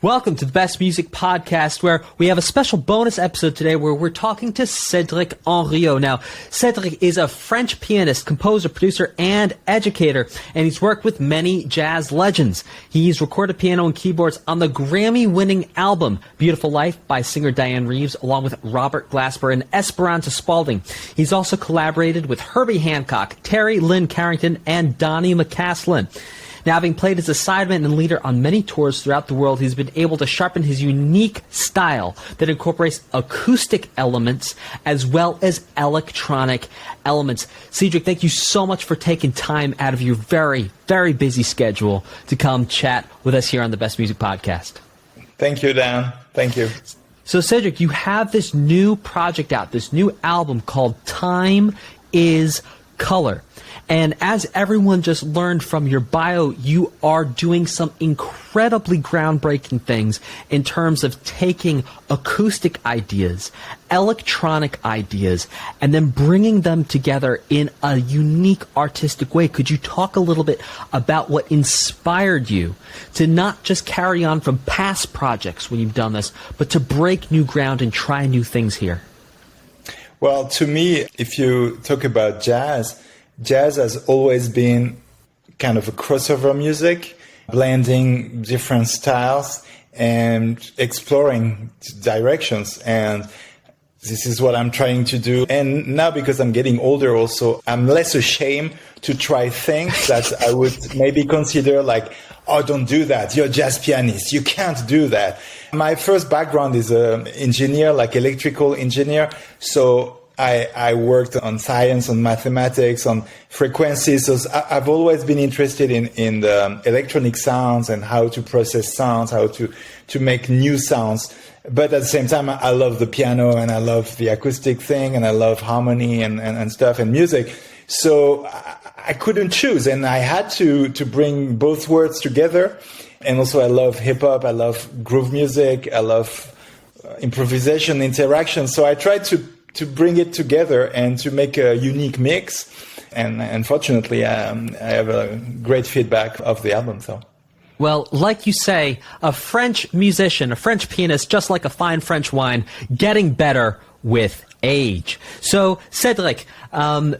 Welcome to the Best Music Podcast, where we have a special bonus episode today where we're talking to Cédric Hanriot. Now, Cédric is a French pianist, composer, producer, and educator, and he's worked with many jazz legends. He's recorded piano and keyboards on the Grammy-winning album Beautiful Life by singer Diane Reeves, along with Robert Glasper and Esperanza Spalding. He's also collaborated with Herbie Hancock, Terry Lynn Carrington, and Donnie McCaslin. Now, having played as a sideman and leader on many tours throughout the world, he's been able to sharpen his unique style that incorporates acoustic elements as well as electronic elements. Cédric, thank you so much for taking time out of your very, very busy schedule to come chat with us here on the Best Music Podcast. Thank you, Dan. Thank you. So, Cédric, you have this new project out, this new album called Time is Color. And as everyone just learned from your bio, you are doing some incredibly groundbreaking things in terms of taking acoustic ideas, electronic ideas, and then bringing them together in a unique artistic way. Could you talk a little bit about what inspired you to not just carry on from past projects when you've done this, but to break new ground and try new things here? Well, to me, if you talk about jazz has always been kind of a crossover music, blending different styles and exploring directions. And this is what I'm trying to do. And now, because I'm getting older also, I'm less ashamed to try things that I would maybe consider like, oh, don't do that. You're a jazz pianist. You can't do that. My first background is an engineer, like electrical engineer. So I worked on science, on mathematics, on frequencies. So I've always been interested in the electronic sounds and how to process sounds, how to make new sounds. But at the same time, I love the piano and I love the acoustic thing and I love harmony and stuff and music. So I couldn't choose, and I had to bring both worlds together. And also I love hip hop, I love groove music, I love improvisation, interaction. So I tried to bring it together and to make a unique mix. And unfortunately, I have a great feedback of the album. So, well, like you say, a French musician, a French pianist, just like a fine French wine, getting better with age. So, Cédric,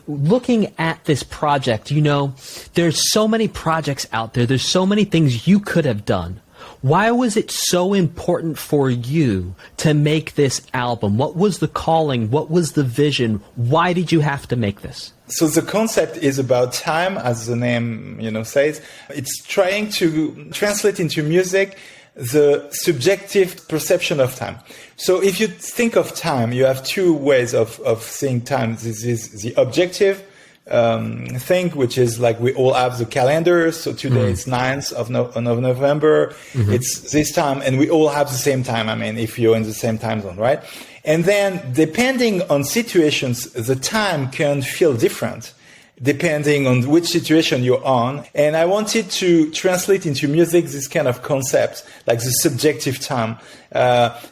looking at this project, you know, there's so many projects out there. There's so many things you could have done. Why was it so important for you to make this album? What was the calling? What was the vision? Why did you have to make this? So the concept is about time, as the name, says. It's trying to translate into music the subjective perception of time. So if you think of time, you have two ways of seeing time. This is the objective thing, which is like we all have the calendar. So today it's 9th of November. Mm-hmm. It's this time, and we all have the same time. I mean, if you're in the same time zone, right? And then depending on situations, the time can feel different depending on which situation you're on. And I wanted to translate into music this kind of concept, like the subjective time.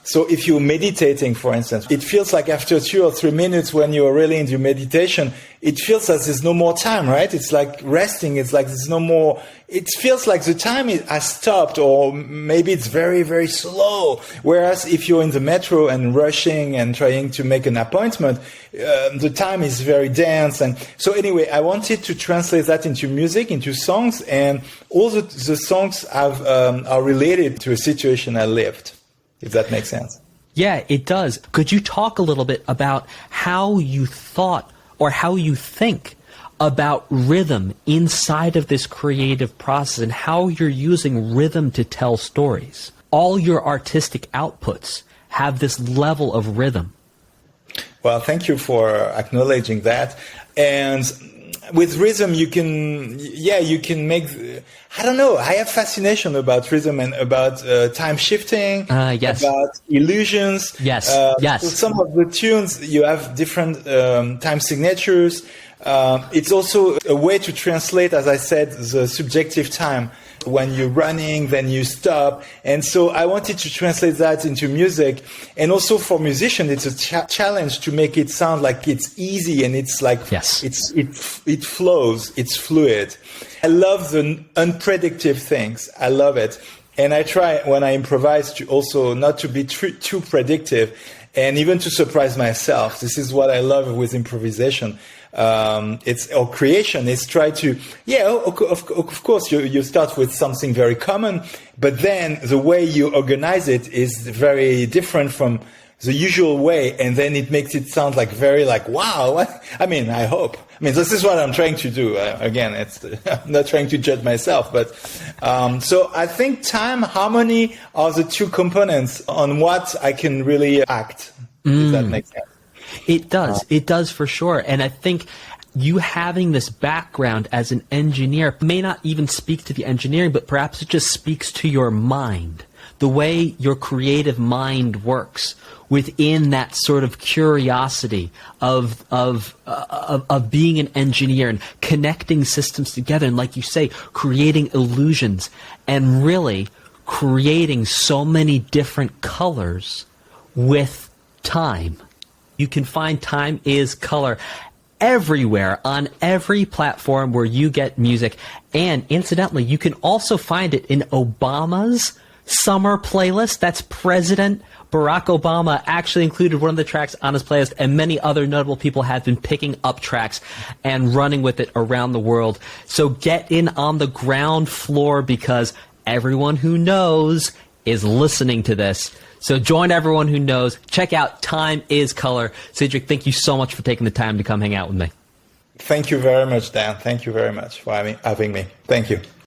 So if you're meditating, for instance, it feels like after 2 or 3 minutes when you're really into meditation, it feels as there's no more time, right? It's like resting. It's like there's no more. It feels like the time has stopped, or maybe it's very, very slow. Whereas if you're in the metro and rushing and trying to make an appointment, the time is very dense. And so anyway, I wanted to translate that into music, into songs, and all the songs are related to a situation I lived, if that makes sense. Yeah, it does. Could you talk a little bit about how you thought or how you think about rhythm inside of this creative process and how you're using rhythm to tell stories? All your artistic outputs have this level of rhythm. Well, thank you for acknowledging that. And with rhythm, you can make, I don't know, I have fascination about rhythm and about time shifting, yes. about illusions. Yes, yes. So some of the tunes, you have different time signatures. It's also a way to translate, as I said, the subjective time. When you're running, then you stop. And so I wanted to translate that into music. And also for musicians, it's a challenge to make it sound like it's easy and it's like, yes. it flows, it's fluid. I love the unpredictable things. I love it. And I try when I improvise to also not to be too predictive and even to surprise myself. This is what I love with improvisation. Or creation is try to, of course you start with something very common, but then the way you organize it is very different from the usual way, and then it makes it sound like very like, wow. I mean, I hope. I mean, this is what I'm trying to do. Again, I'm not trying to judge myself, but so I think time, harmony are the two components on what I can really act. If that makes sense. It does. It does for sure. And I think you having this background as an engineer may not even speak to the engineering, but perhaps it just speaks to your mind, the way your creative mind works within that sort of curiosity of being an engineer and connecting systems together. And like you say, creating illusions and really creating so many different colors with time. You can find Time is Color everywhere on every platform where you get music. And incidentally, you can also find it in Obama's summer playlist. That's President Barack Obama actually included one of the tracks on his playlist, and many other notable people have been picking up tracks and running with it around the world. So get in on the ground floor because everyone who knows is listening to this. So join everyone who knows. Check out Time is Color. Cédric, thank you so much for taking the time to come hang out with me. Thank you very much, Dan. Thank you very much for having me. Thank you.